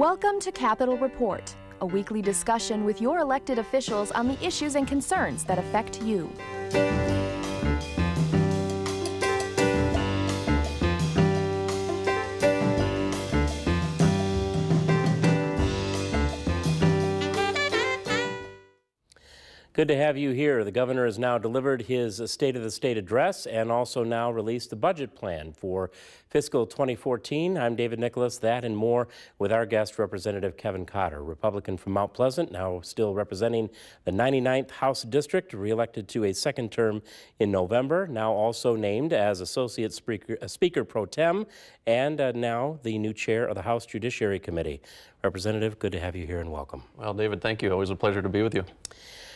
Welcome to Capitol Report, a weekly discussion with your elected officials on the issues and concerns that affect you. Good to have you here. The governor has now delivered his State of the State address and also now released the budget plan for fiscal 2014. I'm David Nicholas, that and more with our guest, Representative Kevin Cotter, Republican from Mount Pleasant, now still representing the 99th House District, reelected to a second term in November, now also named as Associate Speaker Pro Tem, and now the new chair of the House Judiciary Committee. Representative, good to have you here and welcome. Well, David, thank you. Always a pleasure to be with you.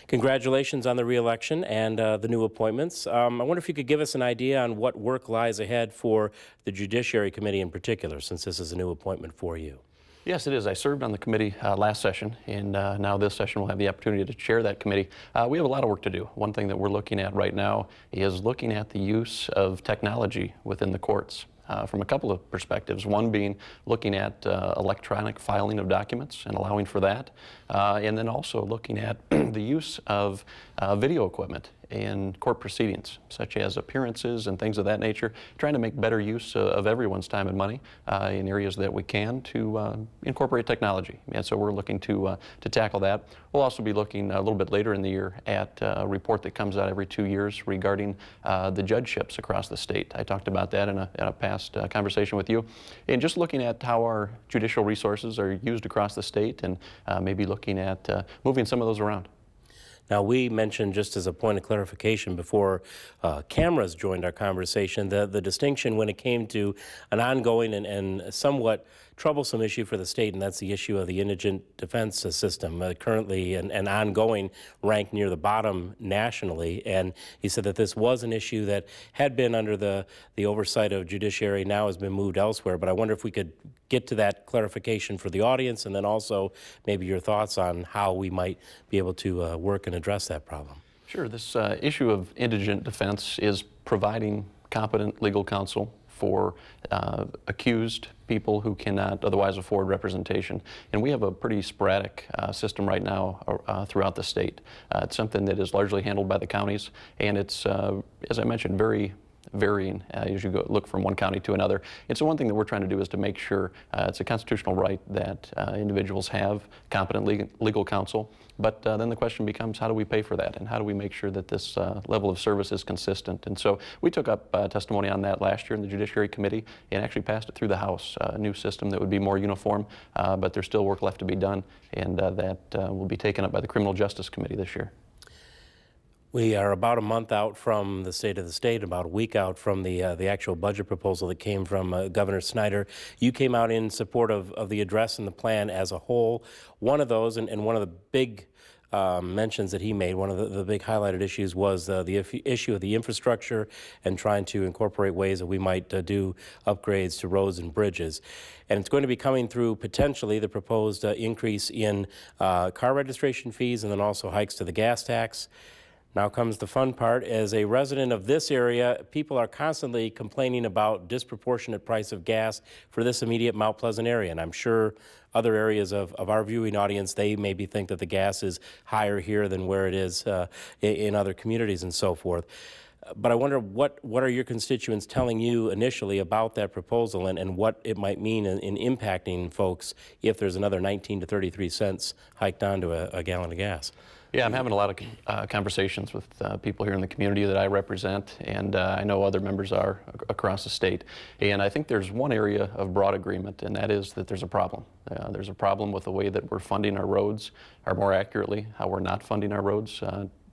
Congratulations on the re-election and the new appointments. I wonder if you could give us an idea on what work lies ahead for the Judiciary Committee in particular, since this is a new appointment for you. Yes, it is. I served on the committee last session, and now this session we'll have the opportunity to chair that committee. We have a lot of work to do. One thing that we're looking at right now is looking at the use of technology within the courts. From a couple of perspectives, one being looking at electronic filing of documents and allowing for that, and then also looking at the use of video equipment in court proceedings, such as appearances and things of that nature, trying to make better use of everyone's time and money in areas that we can to incorporate technology. And so we're looking to tackle that. We'll also be looking a little bit later in the year at a report that comes out every 2 years regarding the judgeships across the state. I talked about that in a past conversation with you. And just looking at how our judicial resources are used across the state and maybe looking at moving some of those around. Now, we mentioned, just as a point of clarification before cameras joined our conversation, the distinction when it came to an ongoing and somewhat troublesome issue for the state, and that's the issue of the indigent defense system, currently and ongoing, ranked near the bottom nationally. And he said that this was an issue that had been under the oversight of judiciary, now has been moved elsewhere. But I wonder if we could get to that clarification for the audience, and then also maybe your thoughts on how we might be able to work and address that problem. Sure. This issue of indigent defense is providing competent legal counsel for accused people who cannot otherwise afford representation. And we have a pretty sporadic system right now throughout the state. It's something that is largely handled by the counties, and it's, as I mentioned, very varying as you look from one county to another. And so one thing that we're trying to do is to make sure it's a constitutional right that individuals have competent legal counsel. But then the question becomes, how do we pay for that? And how do we make sure that this level of service is consistent? And so we took up testimony on that last year in the Judiciary Committee and actually passed it through the House, a new system that would be more uniform, but there's still work left to be done, and that will be taken up by the Criminal Justice Committee this year. We are about a month out from the State of the State, about a week out from the actual budget proposal that came from Governor Snyder. You came out in support of the address and the plan as a whole. One of those, and one of the big mentions that he made, one of the big highlighted issues was the issue of the infrastructure and trying to incorporate ways that we might do upgrades to roads and bridges. And it's going to be coming through potentially the proposed increase in car registration fees and then also hikes to the gas tax. Now comes the fun part. As a resident of this area, people are constantly complaining about disproportionate price of gas for this immediate Mount Pleasant area. And I'm sure other areas of our viewing audience, they maybe think that the gas is higher here than where it is in other communities and so forth. But I wonder what are your constituents telling you initially about that proposal and what it might mean in impacting folks if there's another 19 to 33 cents hiked onto a gallon of gas? Yeah, I'm having a lot of conversations with people here in the community that I represent, and I know other members are across the state. And I think there's one area of broad agreement, and that is that there's a problem. There's a problem with the way that we're funding our roads, or more accurately, how we're not funding our roads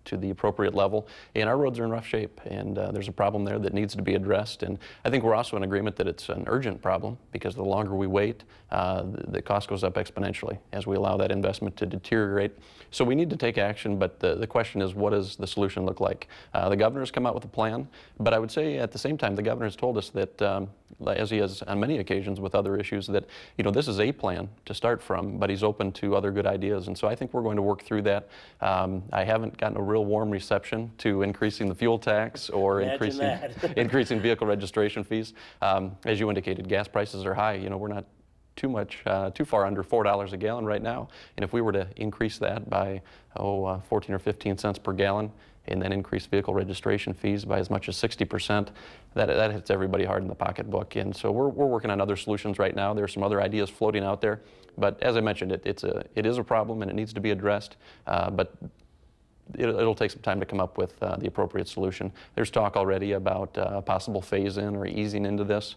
to the appropriate level, and our roads are in rough shape, and there's a problem there that needs to be addressed. And I think we're also in agreement that it's an urgent problem, because the longer we wait, the cost goes up exponentially as we allow that investment to deteriorate. So we need to take action, but the question is, what does the solution look like? The governor's come out with a plan, but I would say at the same time, the governor has told us that, as he has on many occasions with other issues, that this is a plan to start from, but he's open to other good ideas. And so I think we're going to work through that. I haven't gotten a real warm reception to increasing the fuel tax or increasing vehicle registration fees. As you indicated, gas prices are high. We're not too far under $4 a gallon right now. And if we were to increase that by 14 or 15 cents per gallon, and then increase vehicle registration fees by as much as 60%, that hits everybody hard in the pocketbook. And so we're working on other solutions right now. There are some other ideas floating out there, but as I mentioned, it is a problem and it needs to be addressed. But it'll take some time to come up with the appropriate solution. There's talk already about a possible phase-in or easing into this,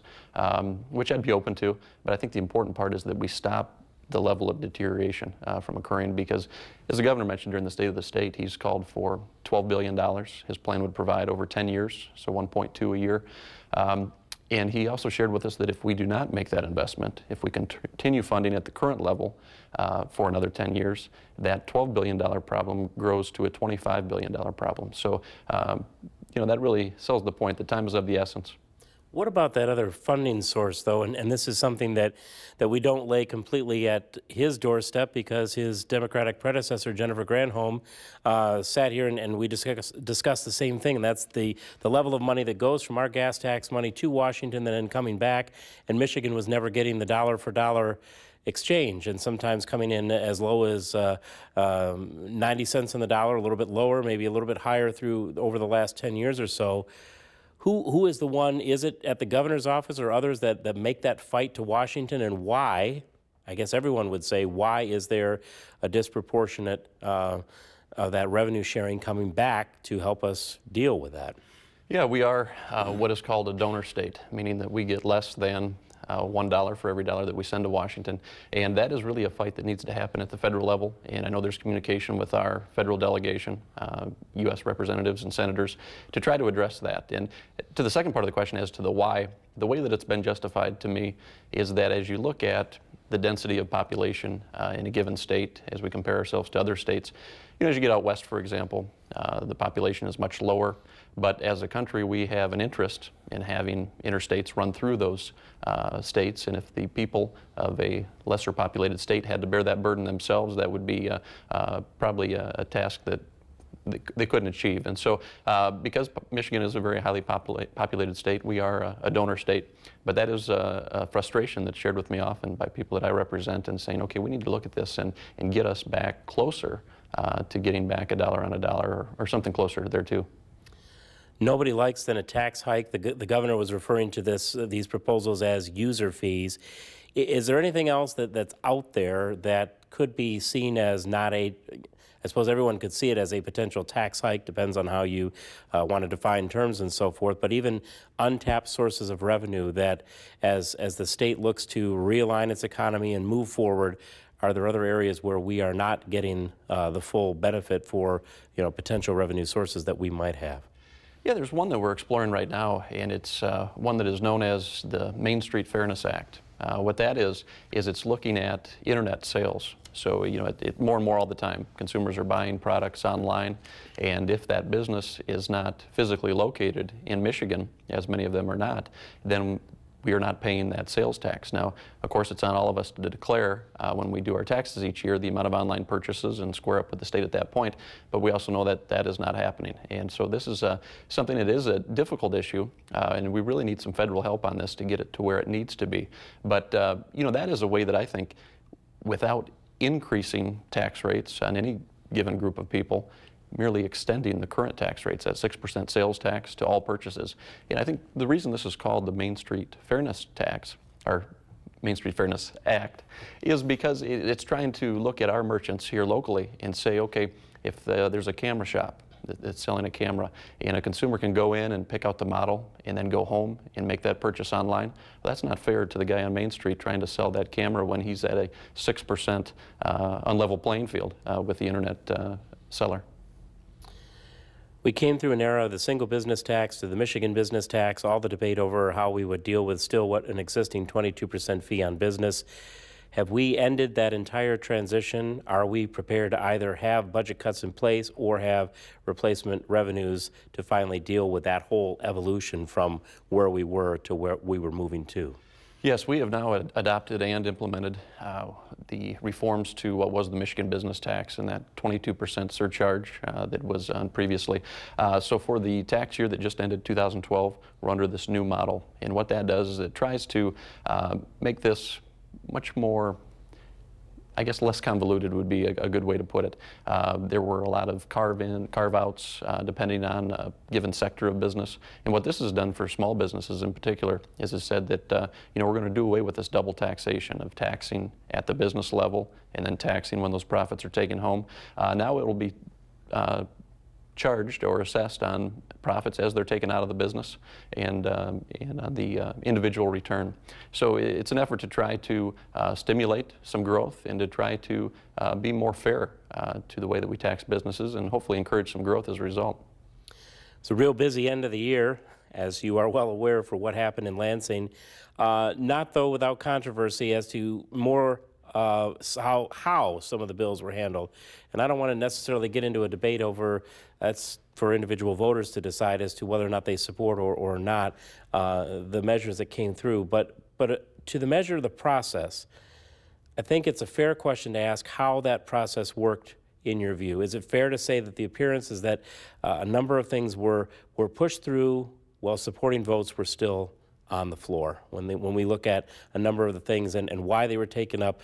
which I'd be open to. But I think the important part is that we stop the level of deterioration from occurring, because as the governor mentioned during the State of the State, he's called for $12 billion. His plan would provide over 10 years, so 1.2 a year. And he also shared with us that if we do not make that investment, if we continue funding at the current level for another 10 years, that $12 billion problem grows to a $25 billion problem. So, that really sells the point that time is of the essence. What about that other funding source, though? And this is something that we don't lay completely at his doorstep, because his Democratic predecessor, Jennifer Granholm, sat here and we discussed the same thing, and that's the level of money that goes from our gas tax money to Washington and then coming back, and Michigan was never getting the dollar-for-dollar exchange, and sometimes coming in as low as 90 cents on the dollar, a little bit lower, maybe a little bit higher over the last 10 years or so. Who is the one, is it at the governor's office or others that make that fight to Washington, and why? I guess everyone would say, why is there a disproportionate that revenue sharing coming back to help us deal with that? Yeah, we are what is called a donor state, meaning that we get less than $1 for every dollar that we send to Washington. And that is really a fight that needs to happen at the federal level. And I know there's communication with our federal delegation, U.S. representatives and senators, to try to address that. And to the second part of the question as to the why, the way that it's been justified to me is that as you look at the density of population in a given state, as we compare ourselves to other states, as you get out west, for example, the population is much lower. But as a country, we have an interest in having interstates run through those states. And if the people of a lesser populated state had to bear that burden themselves, that would be probably a task that they couldn't achieve. And so because Michigan is a very highly populated state, we are a donor state. But that is a frustration that's shared with me often by people that I represent, and saying, okay, we need to look at this and get us back closer to getting back a dollar on a dollar, or something closer there too. Nobody likes then a tax hike. The governor was referring to these proposals as user fees. Is there anything else that's out there that could be seen as not I suppose everyone could see it as a potential tax hike, depends on how you want to define terms and so forth, but even untapped sources of revenue that as the state looks to realign its economy and move forward, are there other areas where we are not getting the full benefit for potential revenue sources that we might have? Yeah, there's one that we're exploring right now, and it's one that is known as the Main Street Fairness Act. What that is it's looking at internet sales. So, more and more all the time, consumers are buying products online, and if that business is not physically located in Michigan, as many of them are not, then we are not paying that sales tax. Now, of course, it's on all of us to declare when we do our taxes each year the amount of online purchases and square up with the state at that point, but we also know that that is not happening. And so this is something that is a difficult issue, and we really need some federal help on this to get it to where it needs to be. But, that is a way that I think, without increasing tax rates on any given group of people, merely extending the current tax rates, that 6% sales tax, to all purchases. And I think the reason this is called the Main Street Fairness Tax, or Main Street Fairness Act, is because it's trying to look at our merchants here locally and say, okay, if there's a camera shop that's selling a camera, and a consumer can go in and pick out the model and then go home and make that purchase online, well, that's not fair to the guy on Main Street trying to sell that camera when he's at a 6% unlevel playing field with the internet seller. We came through an era of the single business tax to the Michigan business tax, all the debate over how we would deal with still what an existing 22% fee on business. Have we ended that entire transition? Are we prepared to either have budget cuts in place or have replacement revenues to finally deal with that whole evolution from where we were to where we were moving to? Yes, we have now adopted and implemented the reforms to what was the Michigan business tax and that 22% surcharge that was on previously. So for the tax year that just ended, 2012, we're under this new model. And what that does is it tries to make this much more, I guess less convoluted would be a good way to put it. There were a lot of carve-outs depending on a given sector of business. And what this has done for small businesses in particular is it said that we're going to do away with this double taxation of taxing at the business level and then taxing when those profits are taken home. Now it will be charged or assessed on profits as they're taken out of the business and on the individual return. So it's an effort to try to stimulate some growth and to try to be more fair to the way that we tax businesses and hopefully encourage some growth as a result. It's a real busy end of the year, as you are well aware, for what happened in Lansing. Not, though, without controversy as to more how some of the bills were handled. And I don't want to necessarily get into a debate over, that's for individual voters to decide as to whether or not they support or not the measures that came through. But to the measure of the process, I think it's a fair question to ask how that process worked in your view. Is it fair to say that the appearance is that a number of things were pushed through while supporting votes were still on the floor when we look at a number of the things and why they were taken up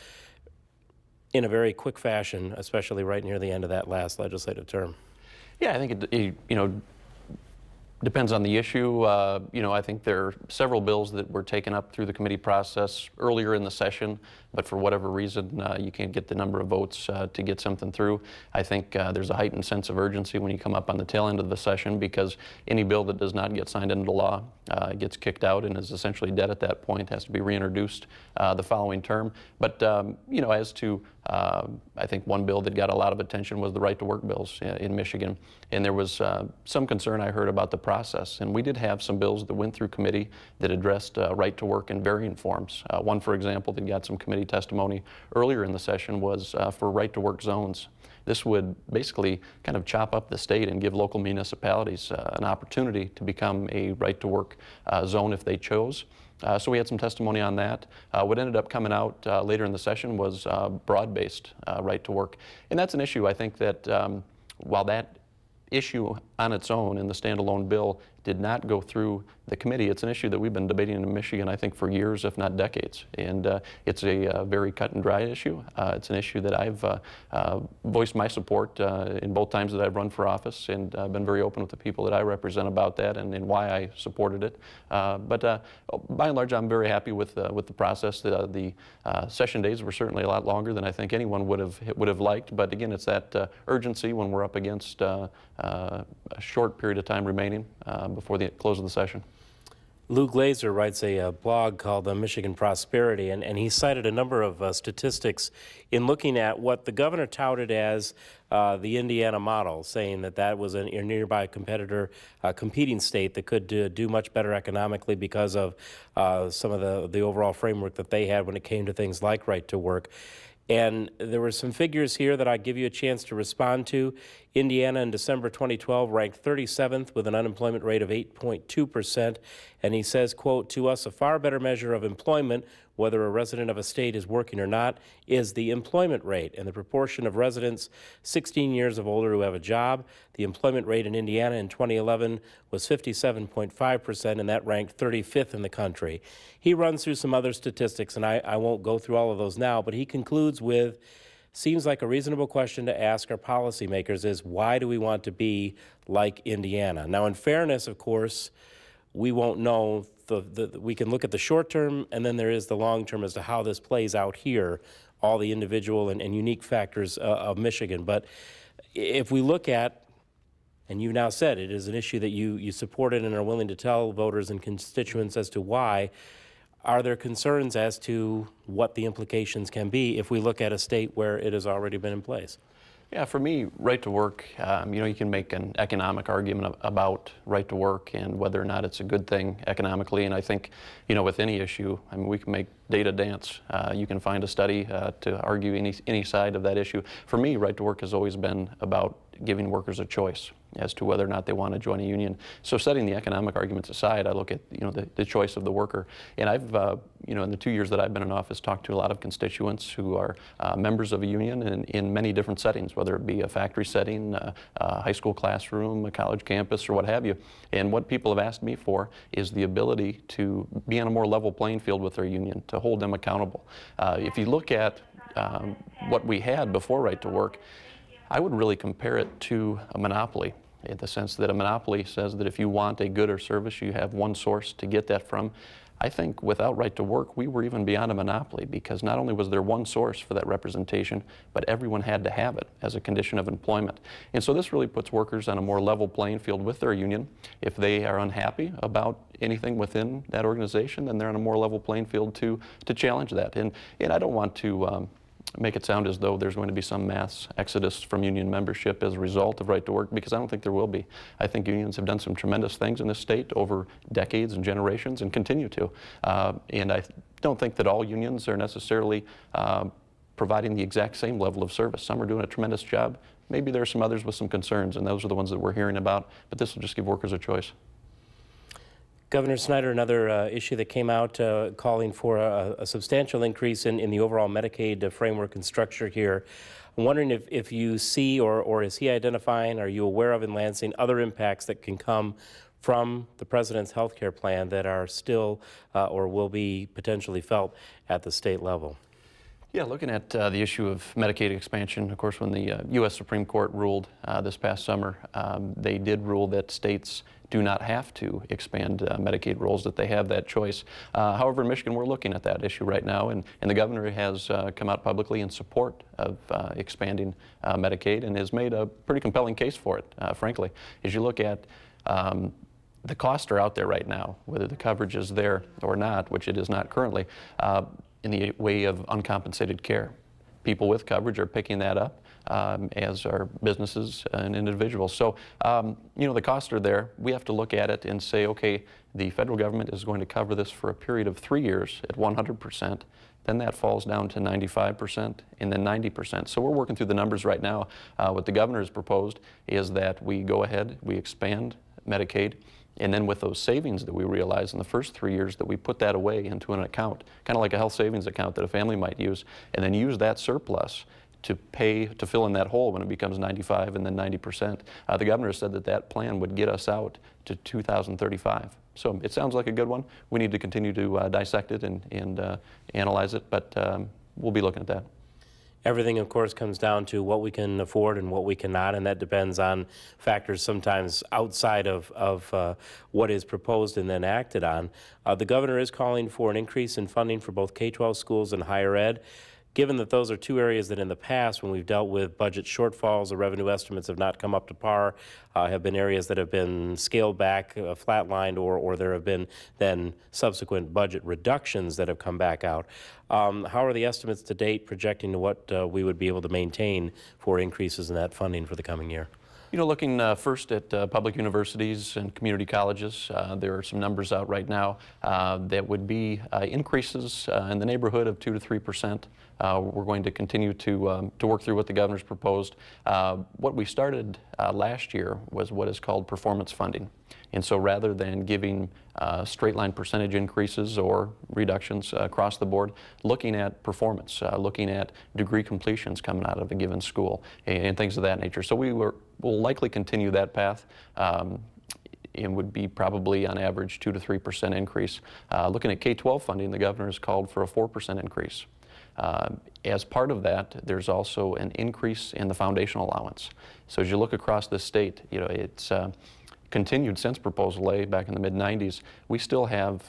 in a very quick fashion, especially right near the end of that last legislative term? Yeah, I think it depends on the issue. I think there are several bills that were taken up through the committee process earlier in the session, but for whatever reason, you can't get the number of votes to get something through. I think there's a heightened sense of urgency when you come up on the tail end of the session because any bill that does not get signed into law gets kicked out and is essentially dead at that point, has to be reintroduced the following term. But, as to, I think one bill that got a lot of attention was the right-to-work bills in Michigan. And there was some concern I heard about the process. And we did have some bills that went through committee that addressed right-to-work in varying forms. One, for example, that got some committee testimony earlier in the session was for right-to-work zones. This would basically kind of chop up the state and give local municipalities an opportunity to become a right-to-work zone if they chose. So we had some testimony on that. What ended up coming out later in the session was broad-based right-to-work. And that's an issue, I think, that while that issue on its own in the standalone bill did not go through the committee, it's an issue that we've been debating in Michigan, I think, for years, if not decades. And it's a very cut and dry issue. It's an issue that I've voiced my support in both times that I've run for office, and I've been very open with the people that I represent about that and why I supported it. But by and large, I'm very happy with the process. The session days were certainly a lot longer than I think anyone would have liked. But again, it's that urgency when we're up against a short period of time remaining before the close of the session. Lou Glazer writes a blog called Michigan Prosperity, and he cited a number of statistics in looking at what the governor touted as the Indiana model, saying that was a nearby competitor, competing state that could do much better economically because of some of the overall framework that they had when it came to things like right to work. And there were some figures here that I'd give you a chance to respond to. Indiana in December 2012 ranked 37th with an unemployment rate of 8.2%. And he says, quote, "To us, a far better measure of employment, whether a resident of a state is working or not, is the employment rate and the proportion of residents 16 years of older who have a job. The employment rate in Indiana in 2011 was 57.5%, and that ranked 35th in the country." He runs through some other statistics, and I won't go through all of those now, but he concludes with, seems like a reasonable question to ask our policymakers is, why do we want to be like Indiana? Now, in fairness, of course, we won't know. We can look at the short term, and then there is the long term as to how this plays out here, all the individual and unique factors of Michigan. But if we look at, and you now said it is an issue that you supported and are willing to tell voters and constituents as to why, are there concerns as to what the implications can be if we look at a state where it has already been in place? Yeah, for me, right to work, you can make an economic argument about right to work and whether or not it's a good thing economically. And I think, with any issue, we can make data dance. You can find a study to argue any side of that issue. For me, right to work has always been about giving workers a choice as to whether or not they want to join a union. So setting the economic arguments aside, I look at the choice of the worker. And I've in the 2 years that I've been in office, talked to a lot of constituents who are members of a union in many different settings, whether it be a factory setting, a high school classroom, a college campus, or what have you. And what people have asked me for is the ability to be on a more level playing field with their union, to hold them accountable. If you look at what we had before Right to Work, I would really compare it to a monopoly, in the sense that a monopoly says that if you want a good or service, you have one source to get that from. I think without Right to Work, we were even beyond a monopoly, because not only was there one source for that representation, but everyone had to have it as a condition of employment. And so this really puts workers on a more level playing field with their union. If they are unhappy about anything within that organization, then they're on a more level playing field to challenge that. And I don't want to make it sound as though there's going to be some mass exodus from union membership as a result of Right to Work, because I don't think there will be. I think unions have done some tremendous things in this state over decades and generations, and continue to. And I don't think that all unions are necessarily providing the exact same level of service. Some are doing a tremendous job. Maybe there are some others with some concerns, and those are the ones that we're hearing about, but this will just give workers a choice. Governor Snyder, another issue that came out calling for a substantial increase in the overall Medicaid framework and structure here. I'm wondering if you see, or is he identifying, are you aware of in Lansing, other impacts that can come from the President's health care plan that are still or will be potentially felt at the state level? Yeah, looking at the issue of Medicaid expansion, of course, when the U.S. Supreme Court ruled this past summer, they did rule that states do not have to expand Medicaid rolls, that they have that choice. However, in Michigan, we're looking at that issue right now, and the governor has come out publicly in support of expanding Medicaid, and has made a pretty compelling case for it, frankly. As you look at the costs are out there right now, whether the coverage is there or not, which it is not currently, in the way of uncompensated care. People with coverage are picking that up, as are businesses and individuals. So, the costs are there. We have to look at it and say, okay, the federal government is going to cover this for a period of 3 years at 100%. Then that falls down to 95% and then 90%. So we're working through the numbers right now. What the governor has proposed is that we go ahead, we expand Medicaid, and then with those savings that we realize in the first 3 years, that we put that away into an account, kind of like a health savings account that a family might use, and then use that surplus to fill in that hole when it becomes 95 and then 90%. The governor has said that that plan would get us out to 2035. So it sounds like a good one. We need to continue to dissect it and analyze it, but we'll be looking at that. Everything, of course, comes down to what we can afford and what we cannot, and that depends on factors sometimes outside of what is proposed and then acted on. The governor is calling for an increase in funding for both K-12 schools and higher ed. Given that those are two areas that in the past, when we've dealt with budget shortfalls or revenue estimates have not come up to par, have been areas that have been scaled back, flatlined, or there have been then subsequent budget reductions that have come back out. How are the estimates to date projecting to what we would be able to maintain for increases in that funding for the coming year? Looking first at public universities and community colleges, there are some numbers out right now that would be increases in the neighborhood of 2 to 3%. We're going to continue to work through what the governor's proposed. What we started last year was what is called performance funding. And so rather than giving straight line percentage increases or reductions across the board, looking at performance, looking at degree completions coming out of a given school and things of that nature. So we'll likely continue that path. It would be probably on average 2 to 3% increase. Looking at K-12 funding, the governor has called for a 4% increase. As part of that, there's also an increase in the foundational allowance. So as you look across the state, it's continued since Proposal A back in the mid-90s. We still have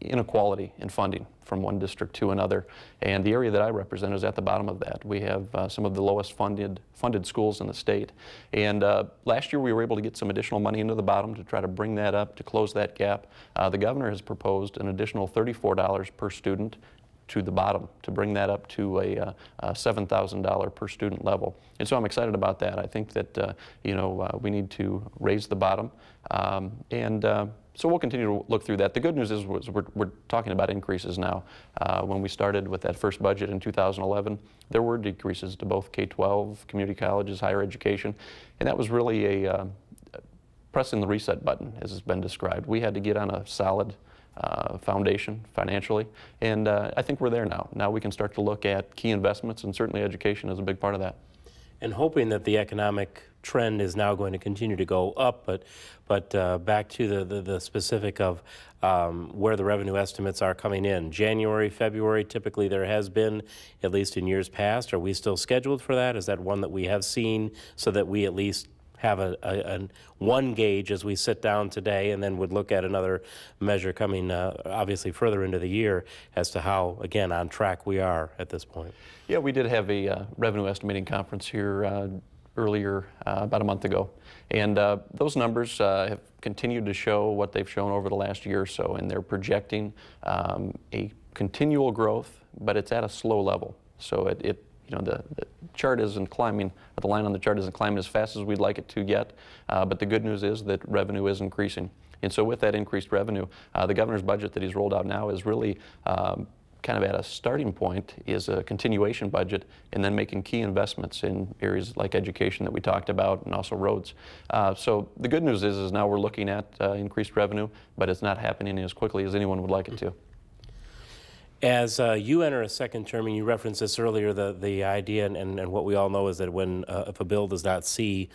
inequality in funding from one district to another, and the area that I represent is at the bottom of that. We have some of the lowest funded schools in the state, and last year we were able to get some additional money into the bottom to try to bring that up, to close that gap. The governor has proposed an additional $34 per student to the bottom, to bring that up to a $7,000 per student level. And so I'm excited about that. I think that we need to raise the bottom, so we'll continue to look through that. The good news is we're talking about increases now. When we started with that first budget in 2011, there were decreases to both K-12, community colleges, higher education, and that was really a pressing the reset button, as has been described. We had to get on a solid foundation financially, and I think we're there now. Now we can start to look at key investments, and certainly education is a big part of that. And hoping that the economic trend is now going to continue to go up, but back to the specific of where the revenue estimates are coming in. January, February, typically there has been, at least in years past. Are we still scheduled for that? Is that one that we have seen so that we at least have a one gauge as we sit down today, and then would look at another measure coming obviously further into the year as to how, again, on track we are at this point? Yeah, we did have a revenue estimating conference here earlier, about a month ago, and those numbers have continued to show what they've shown over the last year or so, and they're projecting a continual growth, but it's at a slow level. So the chart isn't climbing, the line on the chart isn't climbing as fast as we'd like it to yet, but the good news is that revenue is increasing. And so with that increased revenue, the governor's budget that he's rolled out now is really kind of at a starting point, is a continuation budget, and then making key investments in areas like education that we talked about, and also roads. So the good news is now we're looking at increased revenue, but it's not happening as quickly as anyone would like it to. As you enter a second term, and you referenced this earlier, the idea and what we all know is that when if a bill does not see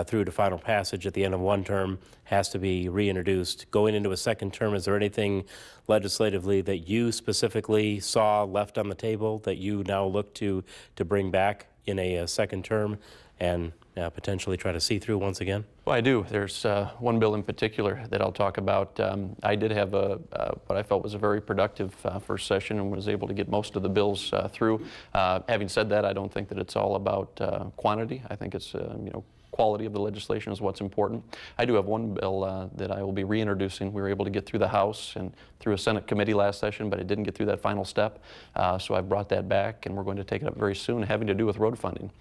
through to final passage at the end of one term, has to be reintroduced. Going into a second term, is there anything legislatively that you specifically saw left on the table that you now look to bring back in a second term and potentially try to see through once again? Well, I do. There's one bill in particular that I'll talk about. I did have what I felt was a very productive first session, and was able to get most of the bills through. Having said that, I don't think that it's all about quantity. I think it's quality of the legislation is what's important. I do have one bill that I will be reintroducing. We were able to get through the House and through a Senate committee last session, but it didn't get through that final step. So I brought that back, and we're going to take it up very soon, having to do with road funding.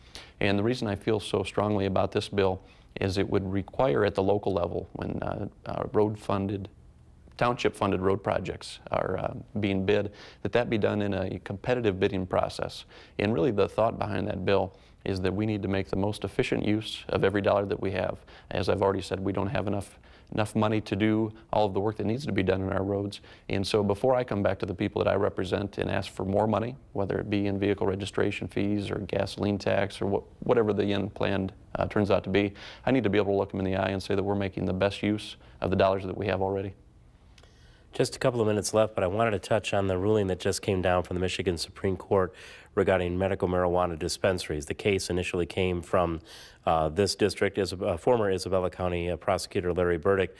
And the reason I feel so strongly about this bill is it would require at the local level, when township-funded road projects are being bid, that be done in a competitive bidding process. And really the thought behind that bill is that we need to make the most efficient use of every dollar that we have. As I've already said, we don't have enough money to do all of the work that needs to be done in our roads. And so before I come back to the people that I represent and ask for more money, whether it be in vehicle registration fees or gasoline tax or whatever the end plan turns out to be, I need to be able to look them in the eye and say that we're making the best use of the dollars that we have already. Just a couple of minutes left, but I wanted to touch on the ruling that just came down from the Michigan Supreme Court regarding medical marijuana dispensaries. The case initially came from this district, former Isabella County prosecutor Larry Burdick.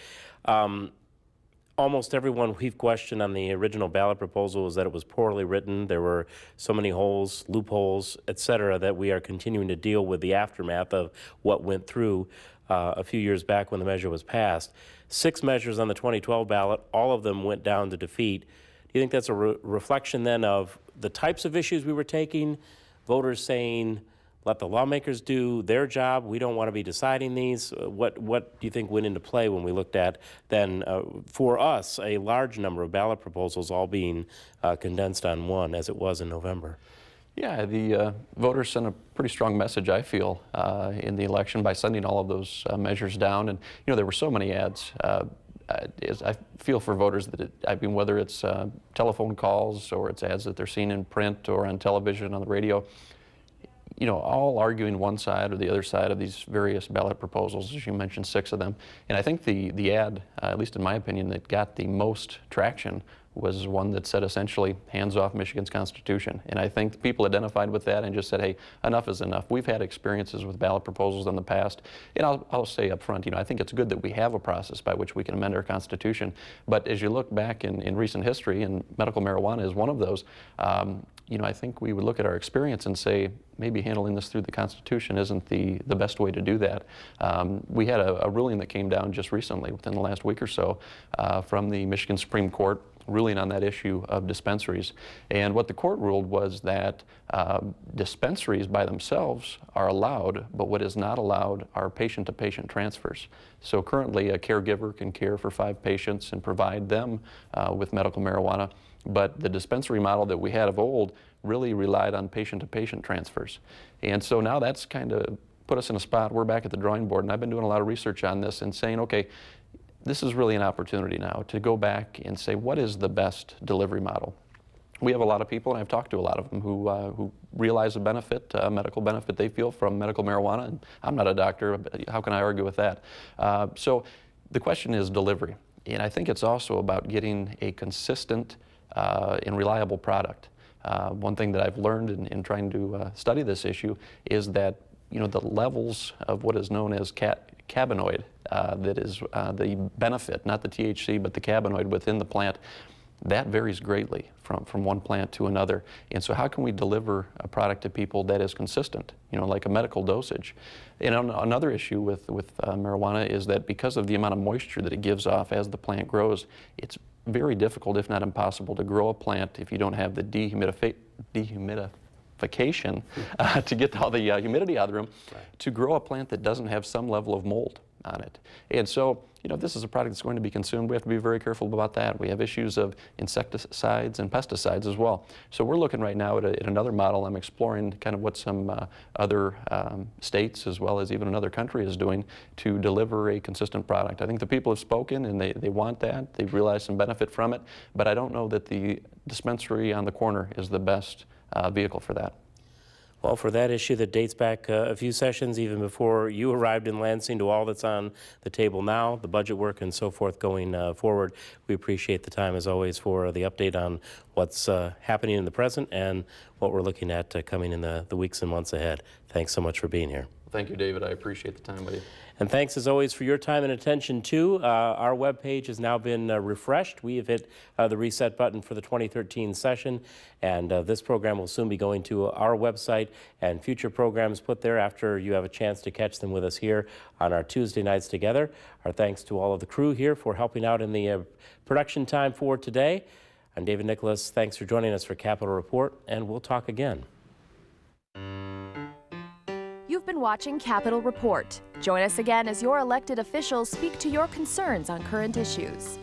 Almost everyone we've questioned on the original ballot proposal was that it was poorly written. There were so many holes, loopholes, et cetera, that we are continuing to deal with the aftermath of what went through a few years back when the measure was passed. 6 measures on the 2012 ballot, all of them went down to defeat. Do you think that's a reflection then of the types of issues we were taking, voters saying, let the lawmakers do their job, we don't want to be deciding these? What do you think went into play when we looked at then, for us, a large number of ballot proposals all being condensed on one, as it was in November? Yeah, the voters sent a pretty strong message, I feel, in the election by sending all of those measures down. And, there were so many ads. I feel for voters that whether it's telephone calls or it's ads that they're seeing in print or on television, on the radio, all arguing one side or the other side of these various ballot proposals, as you mentioned, 6 of them. And I think the ad, at least in my opinion, that got the most traction was one that said essentially, hands off Michigan's Constitution. And I think people identified with that and just said, hey, enough is enough. We've had experiences with ballot proposals in the past. And I'll say up front, I think it's good that we have a process by which we can amend our Constitution. But as you look back in recent history, and medical marijuana is one of those, I think we would look at our experience and say, maybe handling this through the Constitution isn't the best way to do that. We had a ruling that came down just recently, within the last week or so, from the Michigan Supreme Court, ruling on that issue of dispensaries. And what the court ruled was that dispensaries by themselves are allowed, but what is not allowed are patient-to-patient transfers. So currently a caregiver can care for 5 patients and provide them with medical marijuana, but the dispensary model that we had of old really relied on patient-to-patient transfers. And so now that's kind of put us in a spot, we're back at the drawing board, and I've been doing a lot of research on this and saying, okay, this is really an opportunity now to go back and say, what is the best delivery model? We have a lot of people, and I've talked to a lot of them, who realize the benefit, medical benefit they feel from medical marijuana, and I'm not a doctor, but how can I argue with that? So the question is delivery, and I think it's also about getting a consistent and reliable product. One thing that I've learned in trying to study this issue is that the levels of what is known as cannabinoid, that is the benefit, not the THC, but the cannabinoid within the plant, that varies greatly from one plant to another. And so how can we deliver a product to people that is consistent, like a medical dosage? And another issue with marijuana is that because of the amount of moisture that it gives off as the plant grows, it's very difficult, if not impossible, to grow a plant if you don't have the dehumidification to get all the humidity out of the room, to grow a plant that doesn't have some level of mold on it. And so, if this is a product that's going to be consumed, we have to be very careful about that. We have issues of insecticides and pesticides as well. So we're looking right now at another model. I'm exploring kind of what some other states, as well as even another country, is doing to deliver a consistent product. I think the people have spoken and they want that. They realize some benefit from it, but I don't know that the dispensary on the corner is the best vehicle for that. Well, for that issue that dates back a few sessions, even before you arrived in Lansing, to all that's on the table now, the budget work and so forth going forward, we appreciate the time, as always, for the update on what's happening in the present and what we're looking at coming in the weeks and months ahead. Thanks so much for being here. Thank you, David. I appreciate the time, buddy. And thanks, as always, for your time and attention, too. Our webpage has now been refreshed. We have hit the reset button for the 2013 session, and this program will soon be going to our website, and future programs put there after you have a chance to catch them with us here on our Tuesday nights together. Our thanks to all of the crew here for helping out in the production time for today. I'm David Nicholas. Thanks for joining us for Capitol Report, and we'll talk again. You've been watching Capitol Report. Join us again as your elected officials speak to your concerns on current issues.